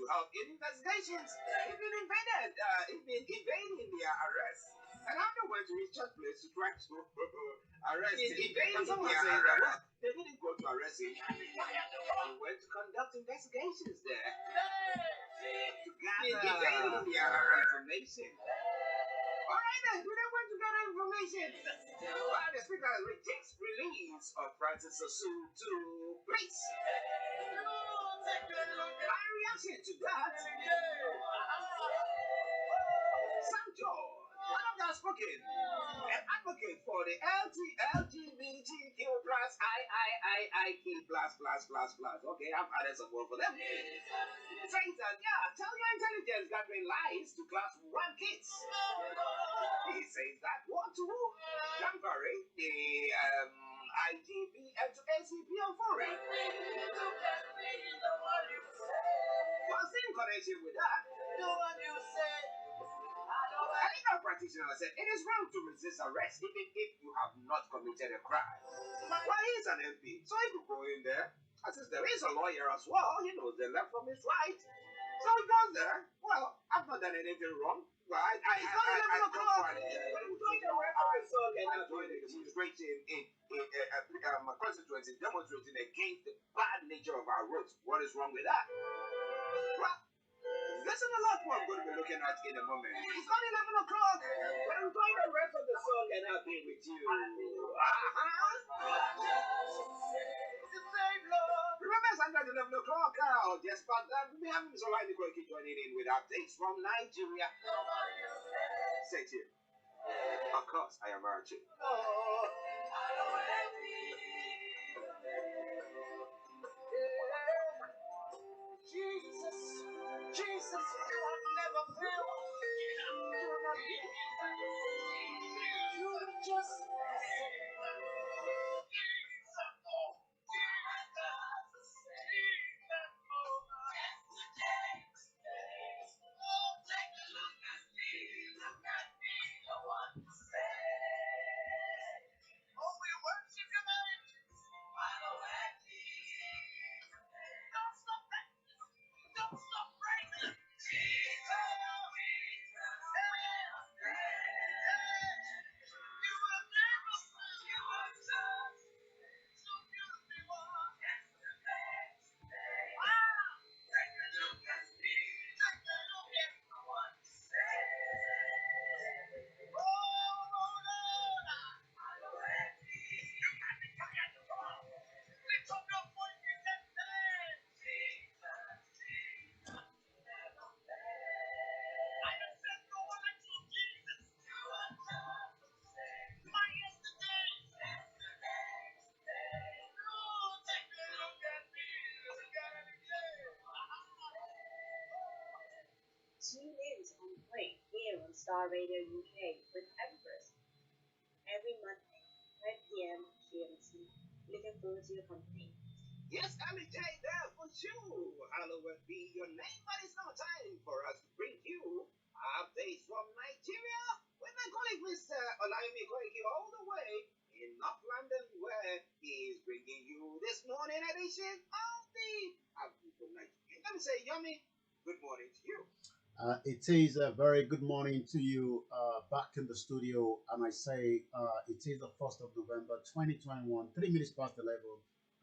help in investigations. He's been evading their arrest. And I'm not going to his church place to try to arrest him. Someone said that, well, they didn't go to arrest him. They went to conduct investigations there to gather information. All right, then, we don't want to gather information. While the speaker rejects release of Francis Osu to police. My reaction to that, Sancho, one of the spoken, an advocate for the LGBTQ plus IIIQ plus. Okay, I've added support for them. Saying that, yeah, tell your intelligence gathering lies to class 1 kids. He says that what to don't worry, the IGBOHO to ACP on foreign. What's in connection with that? A legal practitioner said it is wrong to resist arrest even if you have not committed a crime. Well, he's an MP, so he could go in there. And since there is a lawyer as well, he knows the left from his right. So he goes there. Well, I've not done anything wrong. Well, it's not 11 o'clock. But I'm doing the work of my son and I'm doing the demonstration in my constituency, demonstrating against the bad nature of our roads. What is wrong with that? Well, listen a lot more I'm going to be looking at in a moment. It's not 11 o'clock. But I'm doing the rest of the song and I'll be with you. Remember, it's under 11 o'clock out. Yes, but we have Mr. Olayomi Koiki joining in with updates from Nigeria. Say to you. Of course, I am Archie. Jesus, you have never failed. You are just Tune in on Break here on Star Radio UK with Empress every Monday, 5 p.m. GMT. Looking forward to your company. yes, I'm there for sure. Halloween be your name, but it's now time for us to bring you updates from Nigeria with my colleague Mr. Olayomi Koiki all the way in North London, where he is bringing you this morning edition of the Update from Nigeria. Let me say, Yomi, good morning to you. It is a very good morning to you back in the studio, and I say it is the 1st of November 2021, 3 minutes past 11,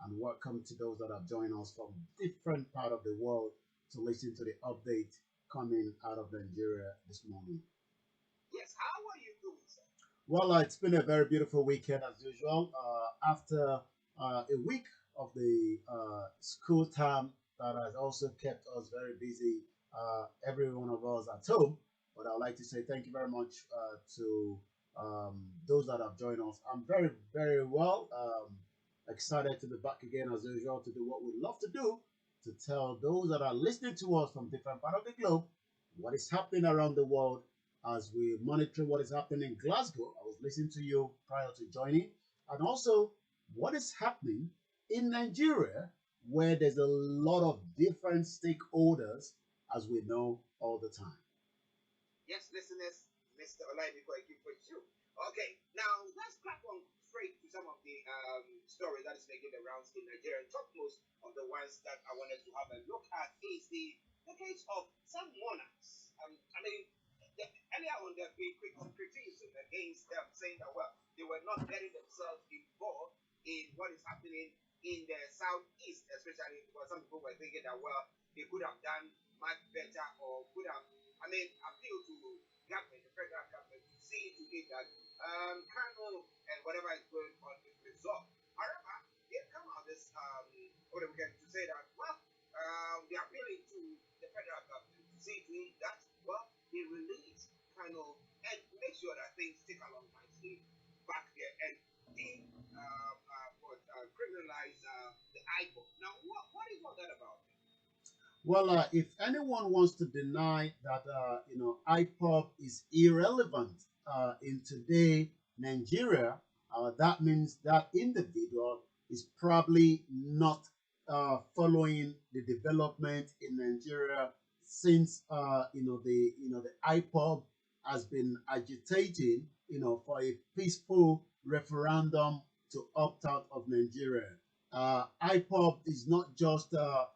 and welcome to those that have joined us from different part of the world to listen to the update coming out of Nigeria this morning. Yes, how are you doing, sir? Well, it's been a very beautiful weekend as usual. After a week of the school term that has also kept us very busy, every one of us at home. But I'd like to say thank you very much to those that have joined us. I'm very, very well excited to be back again as usual to do what we love to do, to tell those that are listening to us from different parts of the globe what is happening around the world as we monitor what is happening in Glasgow. I was listening to you prior to joining, and also what is happening in Nigeria, where there's a lot of different stakeholders, as we know all the time. Yes, listeners, Mr. Olayomi Koiki for you. Okay, now let's crack on straight to some of the stories that is making the rounds in Nigeria. Topmost of the ones that I wanted to have a look at is the case of some monarchs, I mean, earlier on there have been criticism against them, saying that, well, they were not getting themselves involved in what is happening in the southeast, especially because some people were thinking that, well, they could have done much better or could have, I mean, appealed to government, the federal government, to see to it that Kano and whatever is going on is resolved. However, they've come out this what we can to say that, well, they are appealing to the federal government to see to it that, well, they release Kano and make sure that things take along nicely back there and de criminalize the IGBOHO. Now, what is all that about? Well, if anyone wants to deny that, IPOB is irrelevant in today Nigeria, that means that individual is probably not following the development in Nigeria since the IPOB has been agitating, for a peaceful referendum to opt out of Nigeria. IPOB is not just a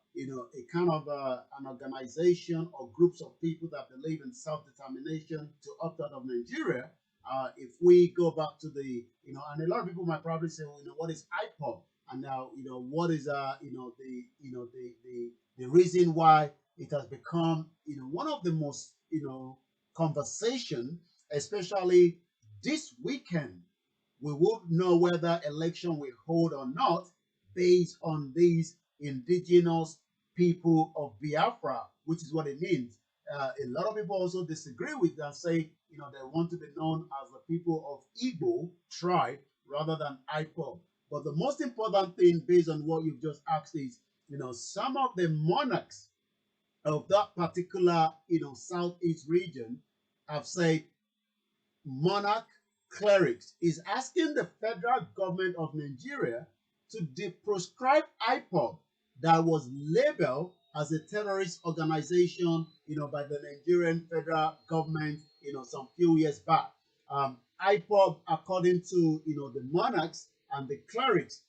kind of an organization or groups of people that believe in self-determination to opt out of Nigeria. If we go back to and a lot of people might probably say, well, what is IPOB? And now, what is the reason why it has become, one of the most, conversation, especially this weekend. We won't know whether election will hold or not based on these indigenous people of Biafra, which is what it means. A lot of people also disagree with that, say, they want to be known as the people of Igbo tribe rather than IPOB. But the most important thing, based on what you've just asked, is, some of the monarchs of that particular, southeast region have said monarch clerics is asking the federal government of Nigeria to proscribe IPOB that was labeled as a terrorist organization, by the Nigerian federal government, some few years back. IPOB, according to, the monarchs and the clerics,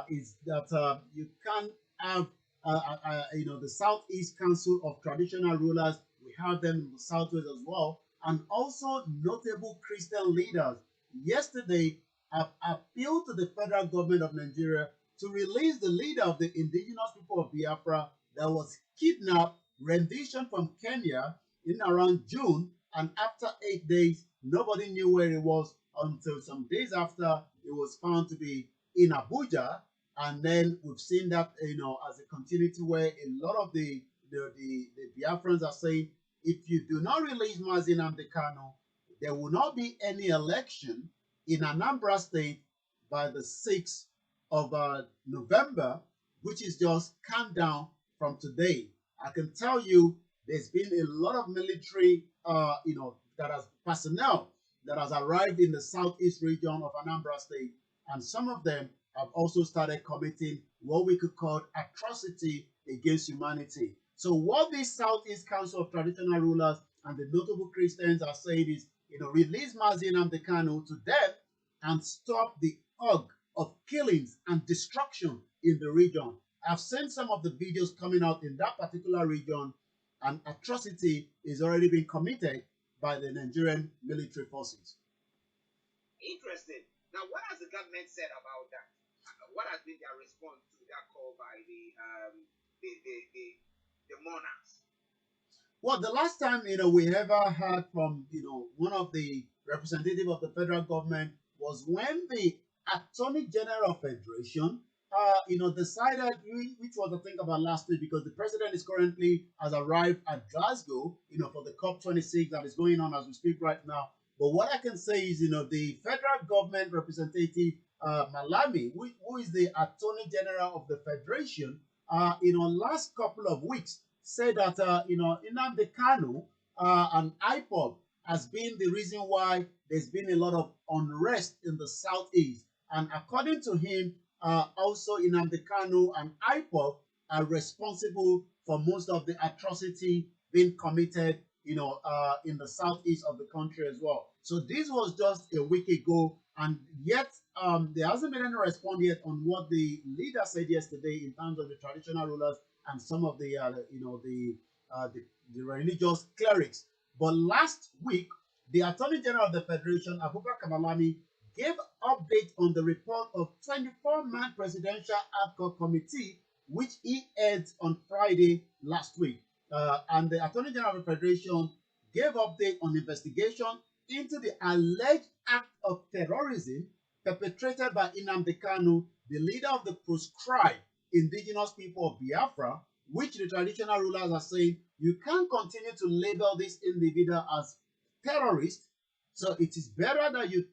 is that you can't have, the Southeast Council of Traditional Rulers. We have them in the Southwest as well, and also notable Christian leaders. Yesterday, have appealed to the federal government of Nigeria to release the leader of the indigenous people of Biafra that was kidnapped, rendition from Kenya in around June, and after 8 days, nobody knew where he was until some days after it was found to be in Abuja. And then we've seen that, as a continuity where a lot of the Biafrans are saying, if you do not release Mazi Nnamdi Kanu, there will not be any election in Anambra State by the 6th of November, which is just countdown from today. I can tell you there's been a lot of military, that has personnel that has arrived in the southeast region of Anambra State, and some of them have also started committing what we could call atrocity against humanity. So what this Southeast Council of Traditional Rulers and the notable Christians are saying is, release Mazi Nnamdi Kanu to death and stop the hug of killings and destruction in the region. I've seen some of the videos coming out in that particular region, and atrocity is already being committed by the Nigerian military forces. Interesting. Now, what has the government said about that? What has been their response to that call by the monarchs? Well, the last time we ever heard from one of the representatives of the federal government was when the Attorney General of Federation decided, which was I think about last week, because the president is currently has arrived at Glasgow, for the COP26 that is going on as we speak right now. But what I can say is, the federal government representative Malami, who is the Attorney General of the Federation, last couple of weeks said that Nnamdi Kanu and IPOB has been the reason why there's been a lot of unrest in the southeast. And according to him, also Nnamdi Kanu and IPOB are responsible for most of the atrocity being committed, in the southeast of the country as well. So this was just a week ago, and yet there hasn't been any response yet on what the leader said yesterday in terms of the traditional rulers and some of the the religious clerics. But last week, the Attorney General of the Federation, Abubakar Malami, gave update on the report of 24-man presidential ad hoc committee, which he heads on Friday last week. And the Attorney General of the Federation gave update on investigation into the alleged act of terrorism perpetrated by Nnamdi Kanu, the leader of the proscribed indigenous people of Biafra, which the traditional rulers are saying you can't continue to label this individual as terrorist. So it is better that you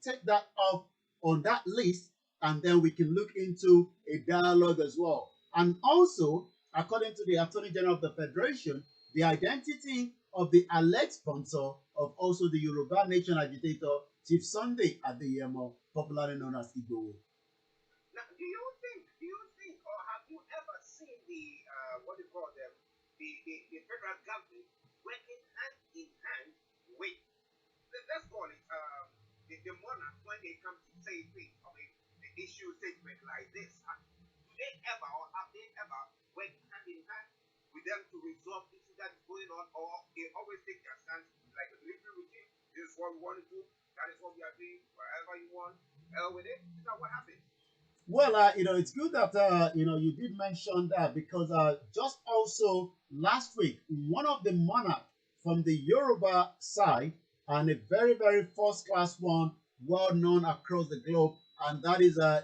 take that off on that list, and then we can look into a dialogue as well. And also, according to the Attorney General of the Federation, the identity of the alleged sponsor of also the Yoruba Nation agitator, Chief Sunday Adeyemo, popularly known as IGBOHO. Now, do you think, or have you ever seen the, what do you call them, the federal government working hand in hand with, let's call it, the monarch when they come to say things, I mean, the issue statement like this? Do they ever, or have they ever worked hand in hand with them to resolve issues that is going on, or they always take their stance like a military regime? This is what we want to do, that is what we are doing, wherever you want, with it? Is that what happens? Well, it's good that you did mention that, because just also last week, one of the monarchs from the Yoruba side, and a very, very first class one, well known across the globe, and that is the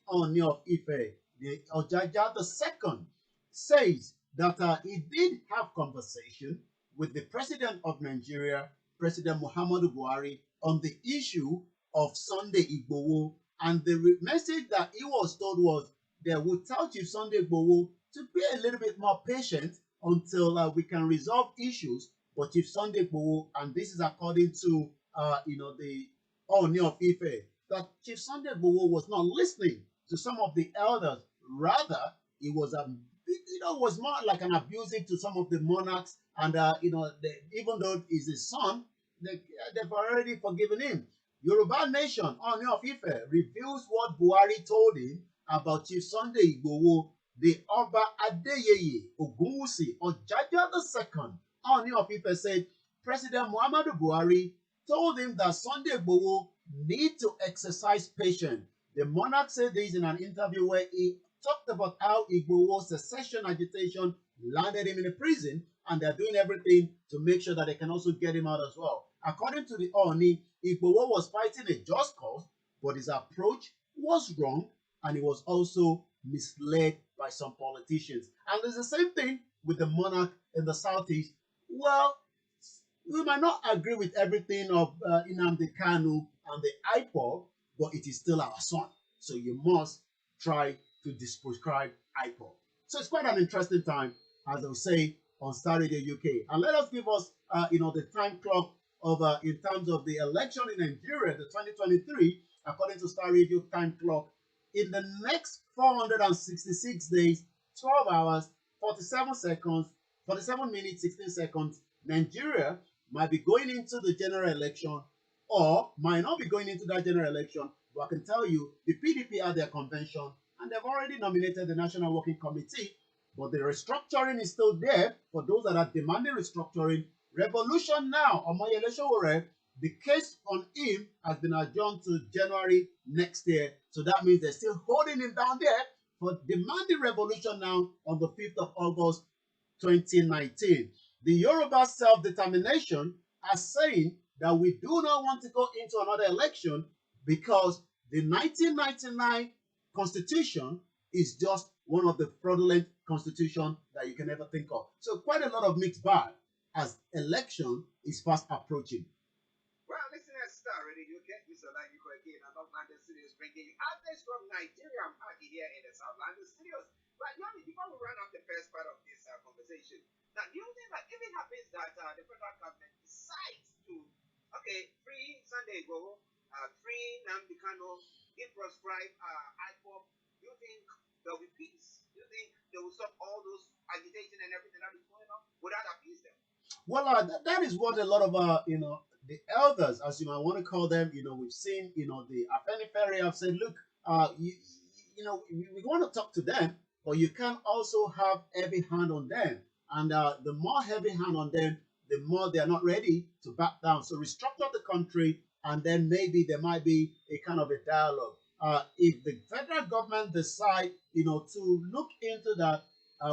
Oni of Ife, the Ojaja the second, says that he did have conversation with the president of Nigeria, President Muhammadu Buhari, on the issue of Sunday Igboho. And the message that he was told was they would tell Chief Sunday Igboho to be a little bit more patient until we can resolve issues. But Chief Sunday Igboho, and this is according to the Oni of Ife, that Chief Sunday Igboho was not listening to some of the elders. Rather, he was was more like an abusive to some of the monarchs, and even though he's his son, they've already forgiven him. Yoruba Nation, Oni of Ife, reveals what Buhari told him about Chief Sunday Igboho, the Oba Adeyeye Ogunwusi Ojaja II. Oni of Ife said President Muhammadu Buhari told him that Sunday Igboho need to exercise patience. The monarch said this in an interview where he talked about how Igboho's secession agitation landed him in a prison, and they're doing everything to make sure that they can also get him out as well. According to the Oni, Igboho was fighting a just cause, but his approach was wrong, and he was also misled by some politicians. And it's the same thing with the monarch in the southeast. Well, we might not agree with everything of Nnamdi Kanu and the IPOB, but it is still our son. So you must try to disprescribe IPOB. So it's quite an interesting time, as I would say, on Starr Radio UK. And let us give us, the time clock of in terms of the election in Nigeria, the 2023, according to Starr Radio time clock. In the next 466 days, 12 hours, 47 seconds, 47 minutes, 16 seconds, Nigeria might be going into the general election, or might not be going into that general election. But I can tell you, the PDP had their convention, and they've already nominated the National Working Committee. But the restructuring is still there for those that are demanding restructuring. Revolution Now, Omoyele Sowore, the case on him has been adjourned to January next year. So that means they're still holding him down there for demanding revolution now on the 5th of August 2019. The Yoruba self-determination are saying that we do not want to go into another election because the 1999 constitution is just one of the fraudulent constitutions that you can ever think of. So quite a lot of mixed bag as election is fast approaching. Well, listen at Starr Radio UK. This is Olayomi Koiki Hrh, North London Studios, bringing you updates from Nigeria. I'm Archie here in the South London Studios. But Yomi, before we run off the first part of this conversation, now do you think that if it happens that the federal government decides to, free Sunday Igboho, free Nnamdi Kanu, proscribe IPOB, do you think there will be peace? Do you think they will stop all those agitation and everything that is going on? Would that appease them? Well, that is what a lot of the elders, as you might want to call them, we've seen, the Afenifere have said, look, we want to talk to them, but you can't also have every hand on them. and the more heavy hand on them, the more they are not ready to back down. So restructure the country, and then maybe there might be a kind of a dialogue. If the federal government decide, to look into that,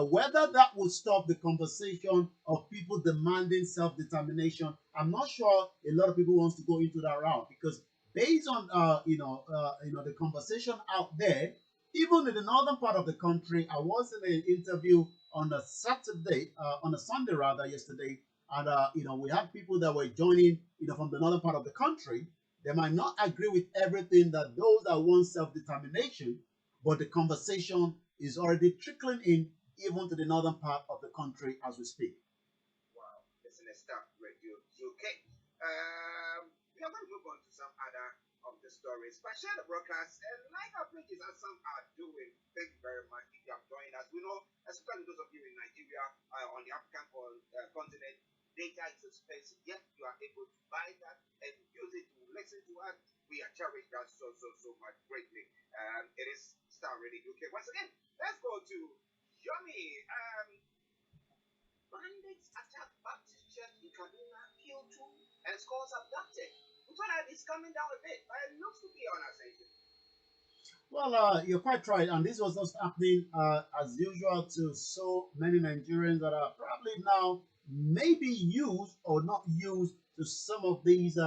whether that would stop the conversation of people demanding self-determination, I'm not sure a lot of people wants to go into that route, because based on the conversation out there, even in the northern part of the country, I was in an interview on a Saturday, on a Sunday rather, yesterday, and we had people that were joining, from the northern part of the country. They might not agree with everything that those that want self-determination, but the conversation is already trickling in even to the northern part of the country as we speak. Wow, listen to Starr Radio UK. We are going to move on to some other of the stories. But share the broadcast and like our pages as some are doing. Thank you very much if you have joined us. We know, especially those of you in Nigeria, on the African continent, data is expensive, yet you are able to buy that and use it to listen to us. We are cherish that so much greatly. It is Starr Radio UK. Once again, let's go to Yomi. Bandits attack Baptist church in Kaduna, kill two, and scores abducted. We thought that it's coming down a bit, but it looks to be on ascension. Well, you're quite right, and this was just happening as usual to so many Nigerians that are probably now maybe used or not used to some of these,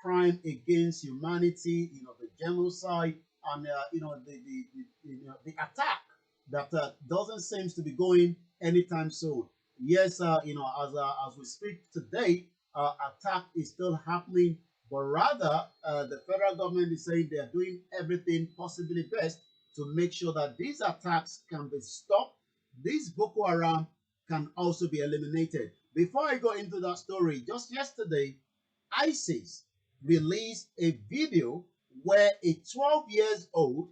crime against humanity, the genocide, and the attack that doesn't seem to be going anytime soon. Yes, as we speak today, attack is still happening, but rather the federal government is saying they are doing everything possibly best to make sure that these attacks can be stopped. These Boko Haram can also be eliminated. Before I go into that story, just yesterday, ISIS released a video where a 12 years old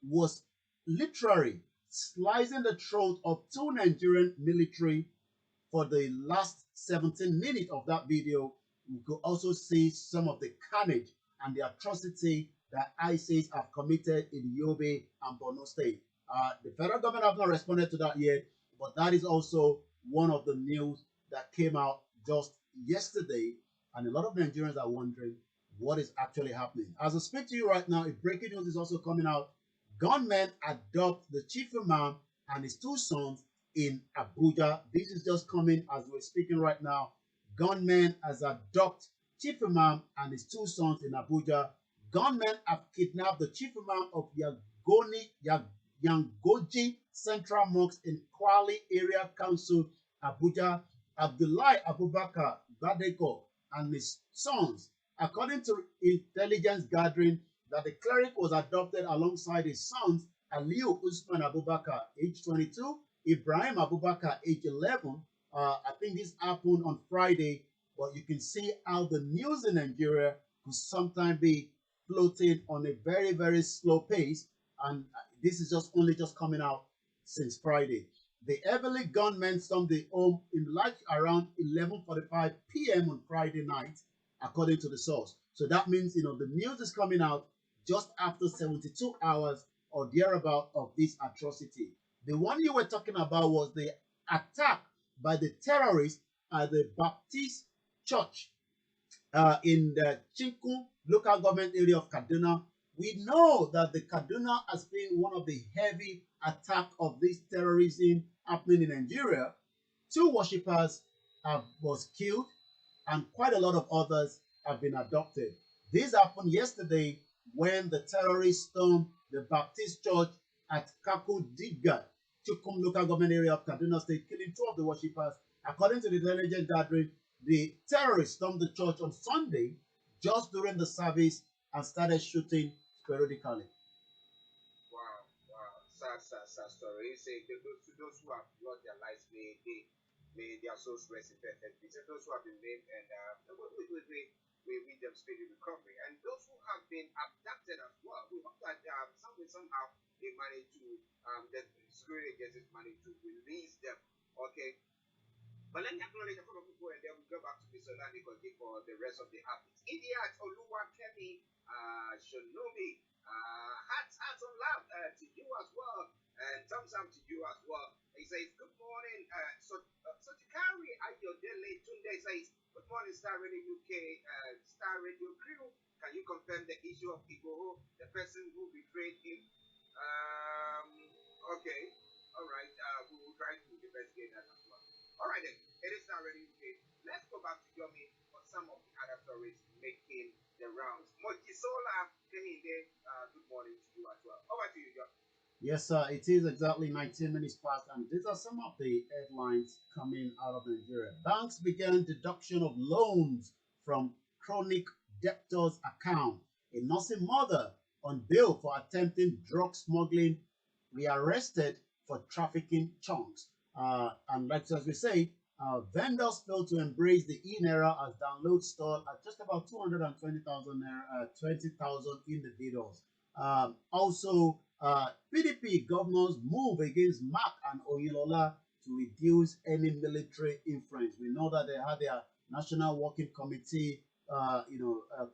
was literally slicing the throat of two Nigerian military. For the last 17 minutes of that video, we could also see some of the carnage and the atrocity that ISIS have committed in Yobe and Borno State. The federal government have not responded to that yet, but that is also one of the news that came out just yesterday, and a lot of Nigerians are wondering what is actually happening. As I speak to you right now, a breaking news is also coming out. Gunmen adopt the chief imam and his two sons in Abuja. This is just coming as we're speaking right now. Gunmen has adopted chief imam and his two sons in Abuja. Gunmen have kidnapped the chief imam of Yangoji Central Mosque in Kwali Area Council, Abuja, Abdullahi Abubakar Badeko, and his sons. According to intelligence gathering, that the cleric was adopted alongside his sons, Aliu Usman Abubakar, age 22, Ibrahim Abubakar, age 11. I think this happened on Friday, but you can see how the news in Nigeria could sometimes be floating on a very, very slow pace, and this is only just coming out since Friday. The heavily gunmen stormed the home in like around 11:45 p.m. on Friday night, according to the source. So that means, the news is coming out just after 72 hours or thereabout of this atrocity. The one you were talking about was the attack by the terrorists at the Baptist church in the Chinkun local government area of Kaduna. We know that the Kaduna has been one of the heavy attack of this terrorism happening in Nigeria. Two worshippers was killed, and quite a lot of others have been abducted. This happened yesterday when the terrorists stormed the Baptist church at Kakudiga, Chukum local government area of Kaduna State, killing two of the worshippers. According to the intelligence gathering, the terrorists stormed the church on Sunday just during the service and started shooting periodically. Wow. Sad story. Say those who have lost their lives, may their souls rest in perfect peace. And those who have been maimed, and we read them speedy recovery. And those who have been abducted as well, we hope that somehow they manage to the security agencies manage to release them. Okay. But let me acknowledge a couple of people, and then we go back to Mr. Lani Kogi for the rest of the updates. India, Oluwa Kemi, Shonomi, hearts on love to you as well, and thumbs up to you as well. He says, good morning. So to carry your daily Tunde says, good morning, Star Radio UK, Star Radio crew. Can you confirm the issue of IGBOHO, the person who betrayed him? Okay. All right. We will try to investigate that as well. All right then. It is Star Radio UK. Let's go back to Yomi for some of the other stories making the rounds. Mojisola Keninde, good morning to you as well. Over to you, Yomi. Yes, sir. It is exactly 19 minutes past, and these are some of the headlines coming out of Nigeria. Banks began deduction of loans from chronic debtors' account. A nursing mother on bail for attempting drug smuggling rearrested for trafficking chunks. And like as we say, vendors failed to embrace the e-naira as download stall at just about 220,000 naira, 20,000 individuals. Also, PDP governors move against Mark and Oyelola to reduce any military influence. We know that they had their National Working Committee,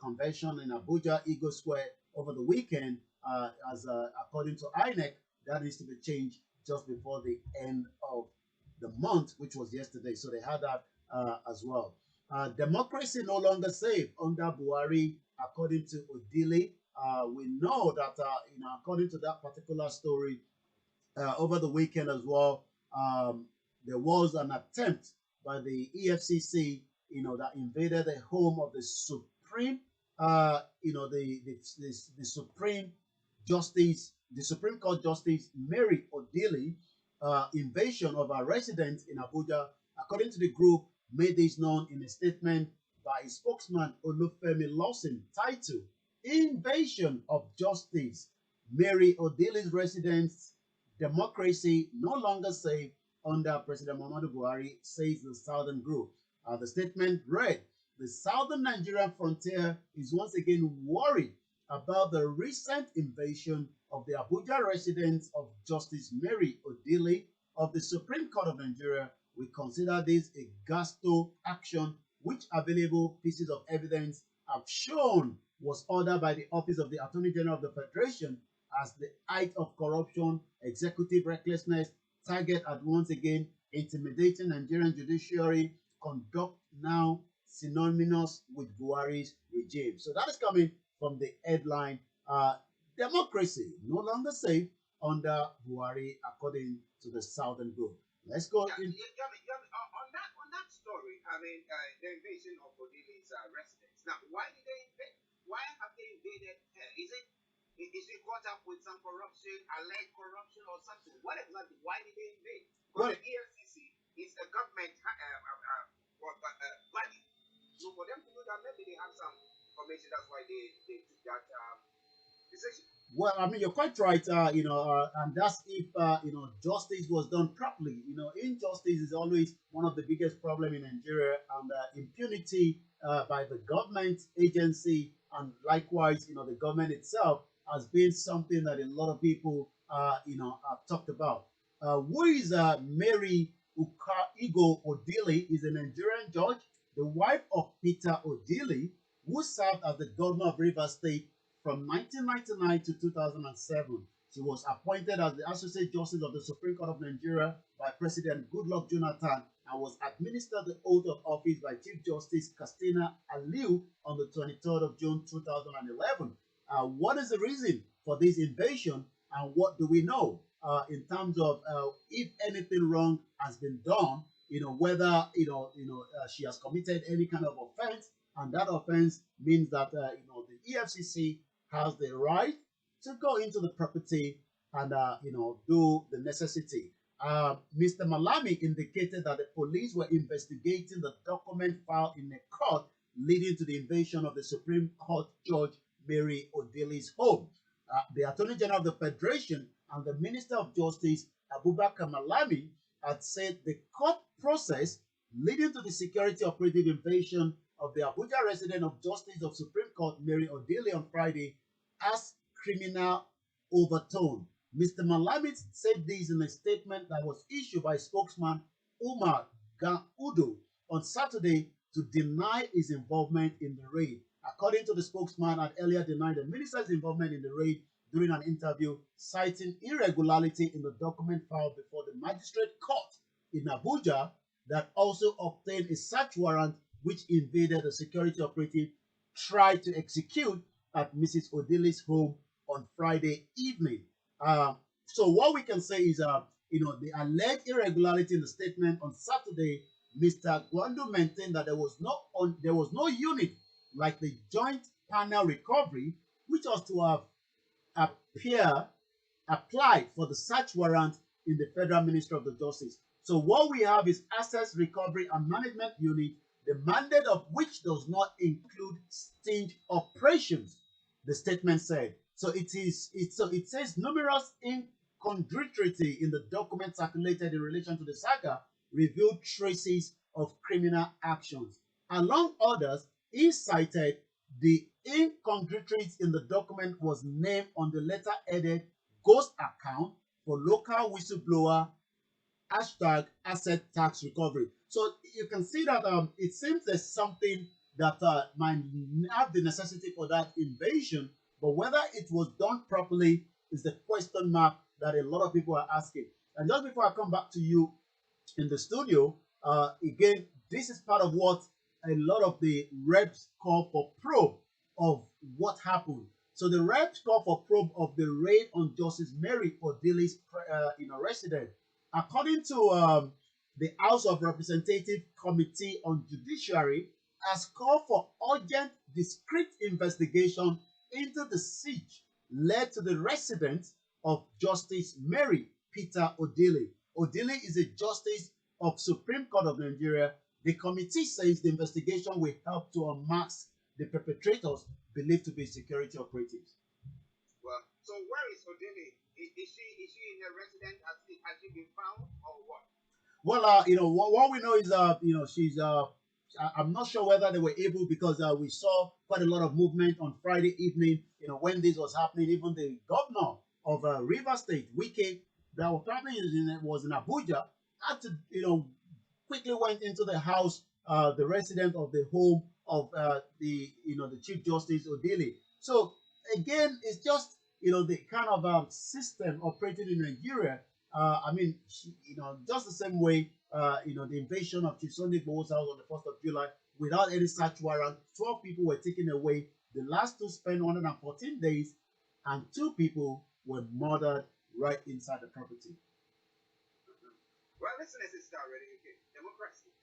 convention in Abuja, Eagle Square over the weekend. According to INEC, that is to be changed just before the end of the month, which was yesterday. So they had that as well. Democracy no longer safe under Buhari, according to Odile. We know that, according to that particular story, over the weekend as well, there was an attempt by the EFCC, that invaded the home of the Supreme, the Supreme Justice, the Supreme Court Justice Mary Odili. Invasion of our residence in Abuja. According to the group, made this known in a statement by a spokesman Olufemi Lawson, titled Invasion of Justice. Mary Odili's residence, democracy no longer safe under President Muhammadu Buhari, says the Southern Group. The statement read, the southern Nigerian frontier is once again worried about the recent invasion of the Abuja residence of Justice Mary Odili of the Supreme Court of Nigeria. We consider this a gusto action which available pieces of evidence have shown was ordered by the Office of the Attorney General of the Federation as the height of corruption, executive recklessness, target at once again intimidating Nigerian judiciary, conduct now synonymous with Buhari's regime. So that is coming from the headline, democracy no longer safe under Buhari, according to the Southern Group. Let's go in. On that story, the invasion of Odili's residence. Now, why did they invade? Why have they invaded her? Is it caught up with some corruption, alleged corruption, or something? What exactly? Why did they invade? Because the EFCC is a government body. So for them to do that, maybe they have some information. That's why they took that decision. Well, I mean, you're quite right, and that's if, justice was done properly. Injustice is always one of the biggest problems in Nigeria, and impunity by the government agency and likewise, the government itself has been something that a lot of people, have talked about. Who is Mary Igo Odili is a Nigerian judge, the wife of Peter Odili, who served as the governor of Rivers State from 1999 to 2007. She was appointed as the Associate Justice of the Supreme Court of Nigeria by President Goodluck Jonathan and was administered the oath of office by Chief Justice Christina Aliu on the 23rd of June 2011. What is the reason for this invasion, and what do we know in terms of if anything wrong has been done? Whether she has committed any kind of offense, and that offense means that the EFCC has the right to go into the property and do the necessity. Mr. Malami indicated that the police were investigating the document filed in a court leading to the invasion of the Supreme Court Judge Mary Odili's home. The Attorney General of the Federation and the Minister of Justice Abubakar Malami had said the court process leading to the security operative invasion of the Abuja resident of Justice of Supreme Court Mary Odili on Friday as criminal overtone. Mr. Malami said this in a statement that was issued by spokesman Umar Gaudu on Saturday to deny his involvement in the raid. According to the spokesman, had earlier denied the minister's involvement in the raid during an interview, citing irregularity in the document filed before the magistrate court in Abuja that also obtained a search warrant which invaded a security operative tried to execute at Mrs. Odili's home on Friday evening. So what we can say is, the alleged irregularity in the statement on Saturday, Mr. Gwandu maintained that there was no unit like the joint panel recovery, which was to have appear applied for the search warrant in the Federal Ministry of the Justice. So what we have is Assets Recovery and Management Unit, the mandate of which does not include sting operations, the statement said. So it says numerous incongruity in the document circulated in relation to the saga revealed traces of criminal actions. Among others, he cited the incongruities in the document was named on the letter-headed ghost account for local whistleblower hashtag asset tax recovery. So you can see that it seems there's something that might have the necessity for that invasion, but whether it was done properly is the question mark that a lot of people are asking. And just before I come back to you in the studio, again, this is part of what a lot of the reps call for probe of what happened. So the reps call for probe of the raid on Justice Mary Odili's residence. According to the House of Representatives Committee on Judiciary, has called for urgent, discreet investigation into the siege led to the residence of Justice Mary Peter Odili. Odili is a justice of Supreme Court of Nigeria. The committee says the investigation will help to unmask the perpetrators believed to be security operatives. Well, so where is Odili? Is she in a residence? Has she been found or what? Well, what we know is, she's I'm not sure whether they were able, because we saw quite a lot of movement on Friday evening, when this was happening. Even the governor of River State, Wike, that was probably was in Abuja, had to, quickly went into the house, the resident of the home of the Chief Justice Odili. So again, it's just, the kind of system operating in Nigeria. Just the same way, the invasion of Chief Sunday Igboho's house on the 1st of July, without any search warrant, 12 people were taken away. The last two spent 114 days, and 2 people were murdered right inside the property. Well, listen, this is Starr Radio UK. Democracy.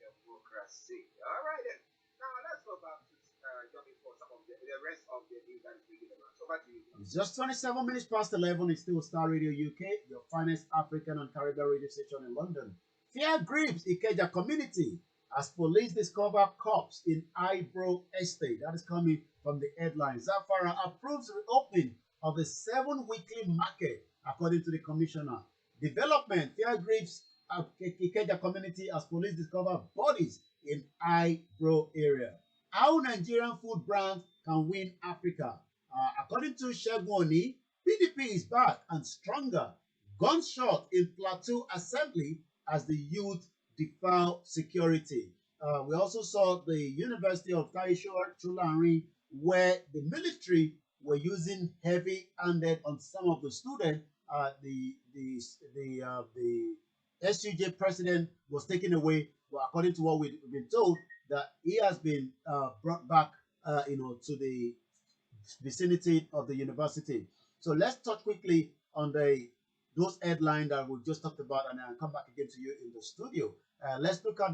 All right, then. Now, let's go back to jumping for some of the rest of the news that is making the rounds. Over to you. It's just 27 minutes past 11. It's still Starr Radio UK, your finest African and Caribbean radio station in London. Fear grips Ikeja community as police discover cops in IGBOHO estate. That is coming from the headline. Zamfara approves reopening of the 7 weekly market, according to the commissioner. Development. Fear grips Ikeja community as police discover bodies in IGBOHO area. How Nigerian food brands can win Africa. According to Shegwoni, PDP is back and stronger. Gunshot in Plateau Assembly as the youth defile security. We also saw the University of Taisho Chulanri, where the military were using heavy-handed on some of the students. The SUJ president was taken away, but according to what we've been told, that he has been brought back, to the vicinity of the university. So let's touch quickly on those headlines that we just talked about, and I'll come back again to you in the studio. Let's look at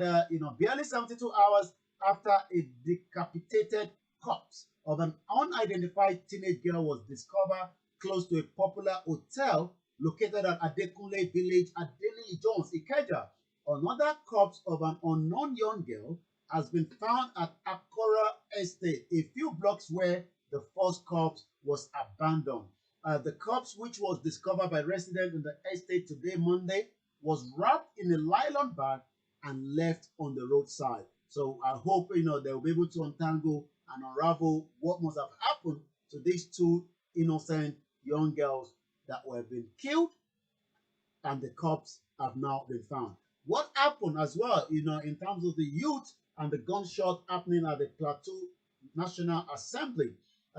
barely 72 hours after a decapitated corpse of an unidentified teenage girl was discovered close to a popular hotel located at Adekunle village at Delhi Jones, Ikeja. Another corpse of an unknown young girl has been found at Akora Estate, a few blocks where the first corpse was abandoned. The corpse, which was discovered by residents in the estate today, Monday, was wrapped in a nylon bag and left on the roadside. So I hope they'll be able to untangle and unravel what must have happened to these 2 innocent young girls that were being killed, and the corpse have now been found. What happened as well, in terms of the youth and the gunshot happening at the Plateau National Assembly,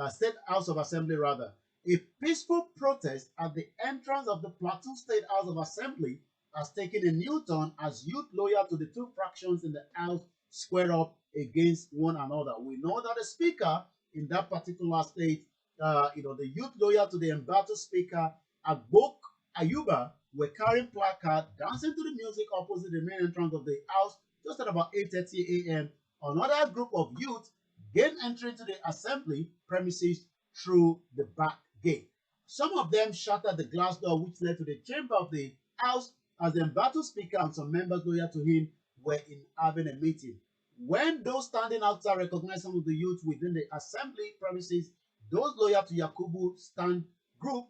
State House of Assembly rather. A peaceful protest at the entrance of the Plateau State House of Assembly has taken a new turn as youth loyal to the two fractions in the House square up against one another. We know that the speaker in that particular state, the youth loyal to the embattled speaker, Agbok Ayuba, were carrying placards, dancing to the music opposite the main entrance of the House just at about 8:30 a.m. Another group of youth gained entry to the assembly premises through the back gate. Some of them shattered the glass door which led to the chamber of the House as the embattled speaker and some members loyal to him were in having a meeting. When those standing outside recognized some of the youth within the assembly premises, those loyal to Yakubu stand group,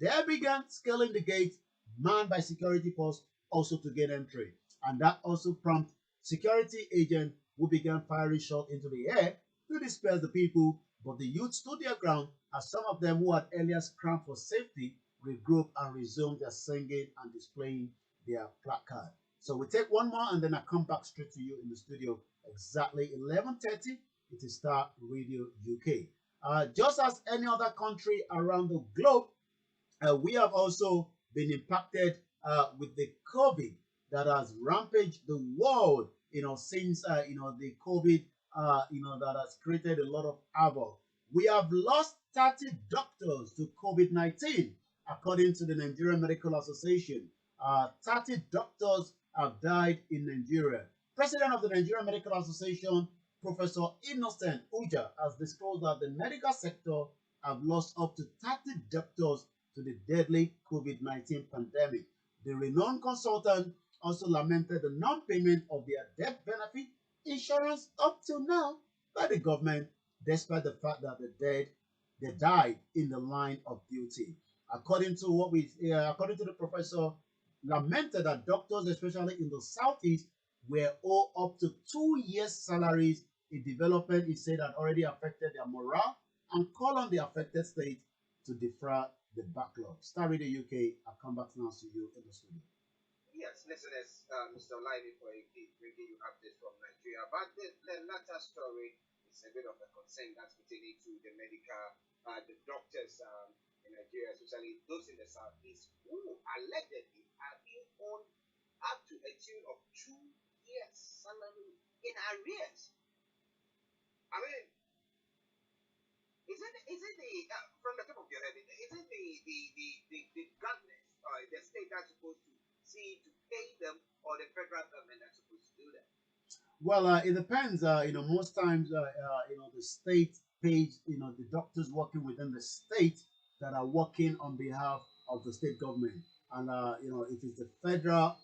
they began scaling the gate manned by security force also to gain entry. And that also prompted security agents who began firing shots into the air to disperse the people, but the youth stood their ground as some of them who had earlier scrambled for safety regrouped and resumed their singing and displaying their placard. So we take one more and then I come back straight to you in the studio exactly 11:30. It is Star Radio UK. Just as any other country around the globe, we have also been impacted with the COVID that has rampaged the world, since, the COVID, that has created a lot of havoc. We have lost 30 doctors to COVID-19, according to the Nigerian Medical Association. 30 doctors have died in Nigeria. President of the Nigerian Medical Association, Professor Innocent Uja, has disclosed that the medical sector have lost up to 30 doctors to the deadly COVID-19 pandemic. The renowned consultant also lamented the non-payment of their death benefit insurance up till now by the government, despite the fact that they died in the line of duty. According to the professor, lamented that doctors, especially in the southeast, were owed up to 2 years' salaries. A development, he said, had already affected their morale and called on the affected state to defray the backlog. Star Radio UK, I'll come back now to you in the studio. Yes, listeners, Mr. Olayomi Koiki bringing you updates from Nigeria. But the latter story is a bit of a concern that's pertaining to the the doctors in Nigeria, especially those in the southeast, who allegedly are being owed up to a tune of 2 years' salary in arrears. I mean, is it the from the top of your head? Is it the government or the state that's supposed to see to pay them, or the federal government that's supposed to do that? Well, it depends. Most times, the state pays, the doctors working within the state that are working on behalf of the state government. And, if it's the federal,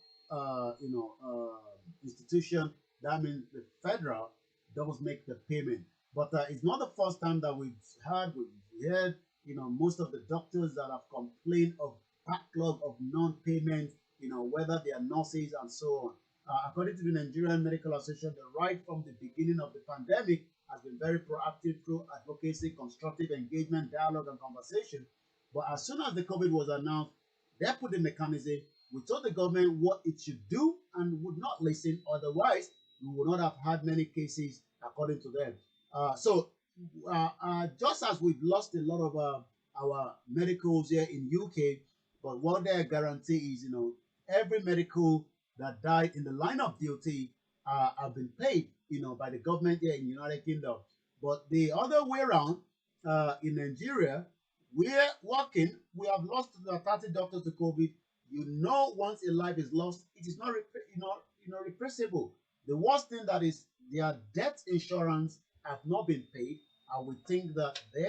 institution, that means the federal does make the payment. But it's not the first time that we've heard, most of the doctors that have complained of backlog of non-payment, whether they are nurses and so on. According to the Nigerian Medical Association, right from the beginning of the pandemic has been very proactive through advocacy, constructive engagement, dialogue, and conversation. But as soon as the COVID was announced, they put the mechanism. We told the government what it should do and would not listen. Otherwise, we would not have had many cases, according to them. Just as we've lost a lot of our medicals here in UK, but what they guarantee is, every medical that died in the line of duty have been paid, by the government here in the United Kingdom. But the other way around, in Nigeria, we're working. We have lost 30 doctors to COVID. Once a life is lost, it is not, replaceable. The worst thing that is their death insurance have not been paid. And we think that they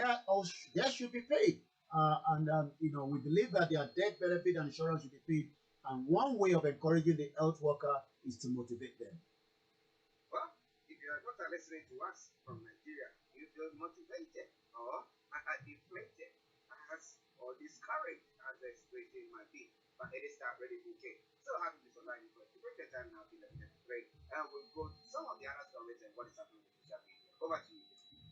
should be paid. We believe that their death benefit and insurance should be paid. And one way of encouraging the health worker is to motivate them. Well, if you are not listening to us from Nigeria, you feel motivated or deflated or discouraged as the situation might be. But it is not really okay. So happy to survive to break the time now, break, and we'll go to some of the other stories and what is happening on social media. Over to you.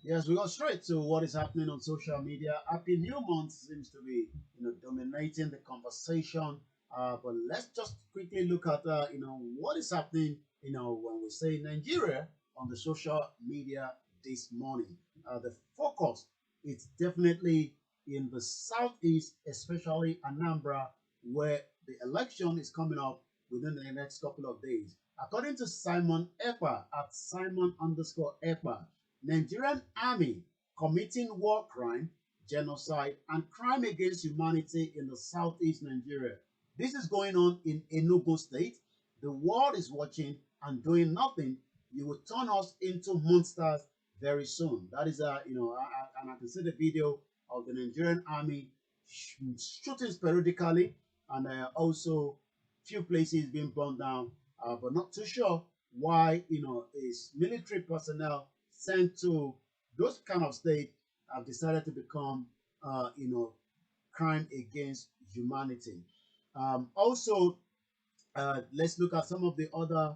Yes, we go straight to what is happening on social media. Happy New Month seems to be, dominating the conversation. But let's just quickly look at, what is happening, when we say Nigeria on the social media this morning. The focus is definitely in the southeast, especially Anambra, where the election is coming up within the next couple of days. According to Simon Ekpa at Simon underscore Ekpa, Nigerian army committing war crime, genocide, and crime against humanity in the southeast Nigeria. This is going on in Enugu State. The world is watching and doing nothing. You will turn us into monsters very soon. That is, and I can see the video of the Nigerian army shooting periodically, and also few places being burned down. But not too sure why is military personnel sent to those kind of states have decided to become crime against humanity. Also, let's look at some of the other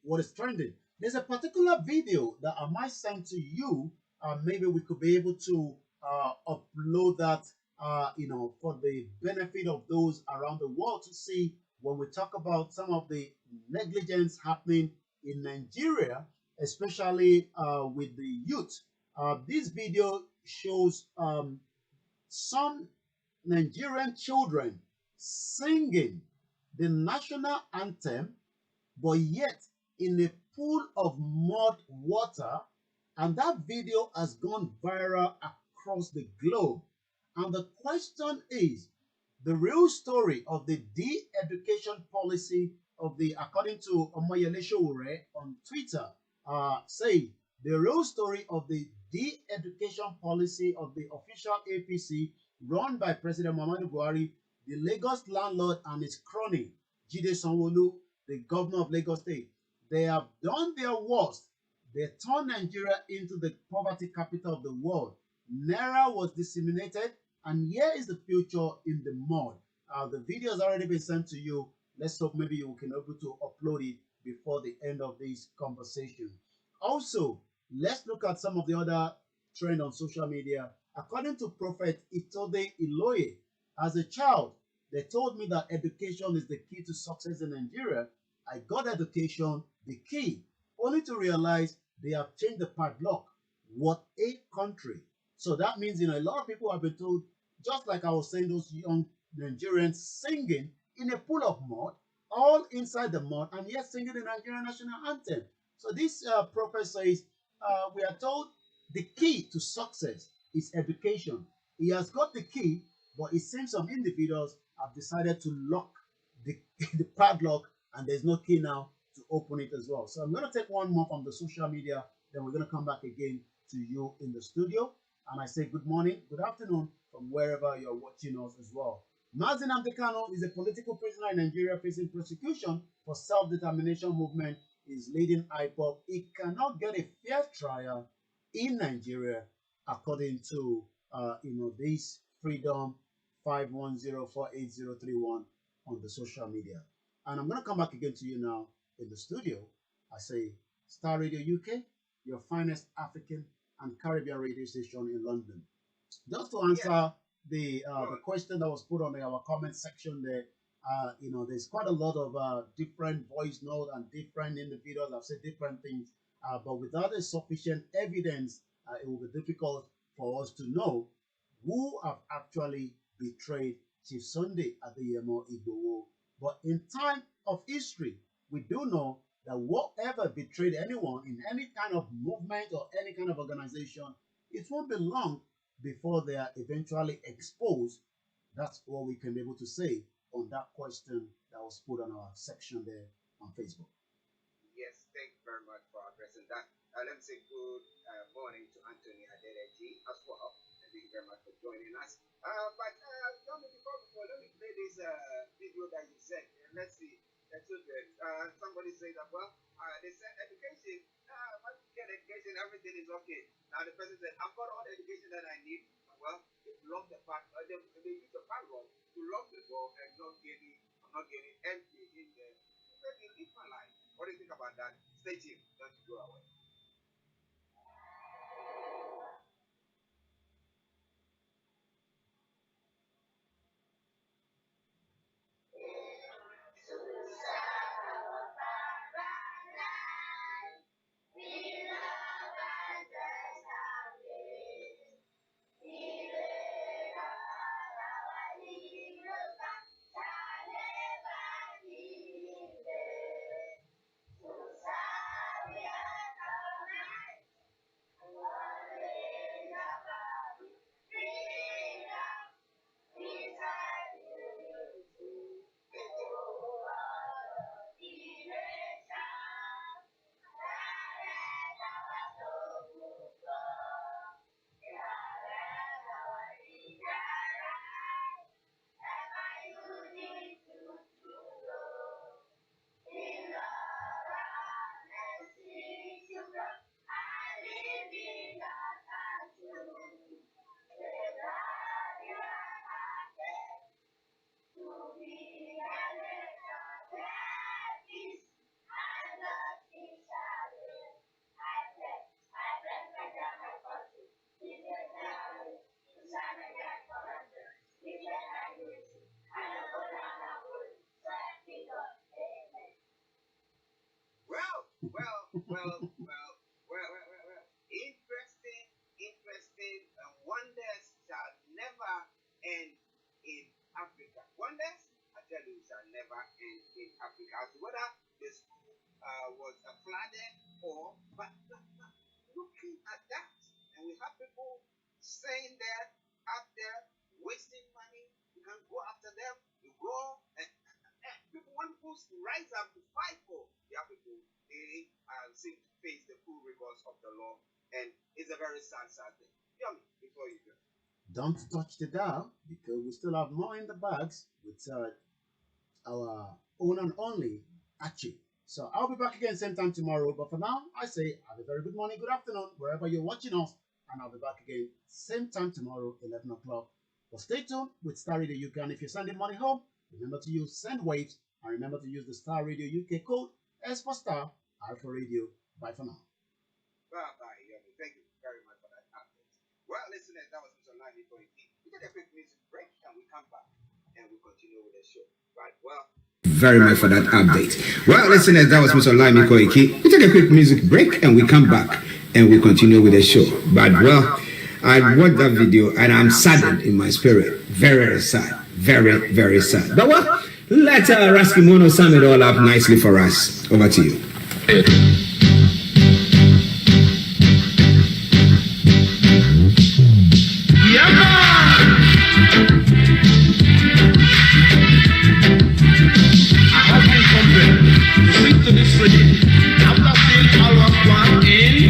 what is trending. There's a particular video that I might send to you. Maybe we could be able to upload that, for the benefit of those around the world to see when we talk about some of the negligence happening in Nigeria, especially with the youth. This video shows some Nigerian children singing the national anthem, but yet in a pool of mud water. And that video has gone viral across the globe. And the question is, the real story of the de-education policy of the, according to Omoyele Sowore on Twitter, say the real story of the de-education policy of the official APC run by President Muhammadu Buhari, the Lagos landlord and his crony, Jide Sanwo-Olu, the governor of Lagos State. They have done their worst. They turned Nigeria into the poverty capital of the world. Naira was disseminated, and here is the future in the mud. The video has already been sent to you. Let's hope maybe you can be able to upload it before the end of this conversation. Also, let's look at some of the other trend on social media. According to Prophet Itode Iloye, as a child, they told me that education is the key to success in Nigeria. I got education, the key, only to realize they have changed the padlock. What a country. So that means, a lot of people have been told, just like I was saying, those young Nigerians singing in a pool of mud, all inside the mud, and yet singing the Nigerian national anthem. So this prophet says, we are told the key to success is education. He has got the key, but it seems some individuals have decided to lock the, the padlock, and there's no key now to open it as well. So I'm going to take one more from the social media, then we're going to come back again to you in the studio. And I say good morning, good afternoon from wherever you're watching us as well. Mazi Nnamdi Kanu is a political prisoner in Nigeria facing prosecution for self-determination movement. Is leading IPOB. He cannot get a fair trial in Nigeria, according to this Freedom 5104831 on the social media. And I'm going to come back again to you now in the studio. I say Star Radio UK, your finest African and Caribbean radio station in London. Just to answer the question that was put on our comment section there, there's quite a lot of different voice notes and different individuals have said different things, but without a sufficient evidence, it will be difficult for us to know who have actually betrayed Chief Sunday Adeyemo Igboho. But in time of history, we do know that whatever betrayed anyone in any kind of movement or any kind of organization, it won't be long before they are eventually exposed. That's what we can be able to say on that question that was put on our section there on Facebook. Yes, thank you very much for addressing that. Let me say good morning to Anthony Adedeji as well. Thank you very much for joining us. But tell me before, let me play this video that you said. Let's see. Somebody said that, well, they said education, once you get education, everything is okay. Now the person said, I've got all the education that I need. Well, they lock the part, they use the padlock to lock the door and I'm not getting empty in there. Let me live my life. What do you think about that? Stay tuned. Don't go away. Well. Interesting. Wonders shall never end in Africa. Wonders, I tell you, shall never end in Africa. As to whether the school was flooded or, but looking at that, and we have people saying there, out there, wasting money. You can go after them. You go and people want to rise up to fight for their people. They seem to face the full rigors of the law, and it's a very sad thing. Yomi, before you go. Don't touch the dial because we still have more in the bags with our own and only Archie. So I'll be back again same time tomorrow. But for now, I say have a very good morning, good afternoon, wherever you're watching us. And I'll be back again same time tomorrow, 11 o'clock. But stay tuned with Starr Radio UK. And if you're sending money home, remember to use send waves and remember to use the Starr Radio UK code S for Star, R for Radio. Bye for now. Bye, Yomi. Thank you very much for that update. Well, listeners, that was Mr. Olayomi Koiki. We take a quick music break and we come back and we continue with the show. Right, well. Very much for that update. Well, listeners, that was Mr. Olayomi Koiki. We take a quick music break and we come back and we continue with the show. But well, I watched that video and I'm saddened in my spirit. Very sad. Very, very sad. But well, let Raskimono sum it all up nicely for us. Over to you. To sing to this reggae. After saying all of one in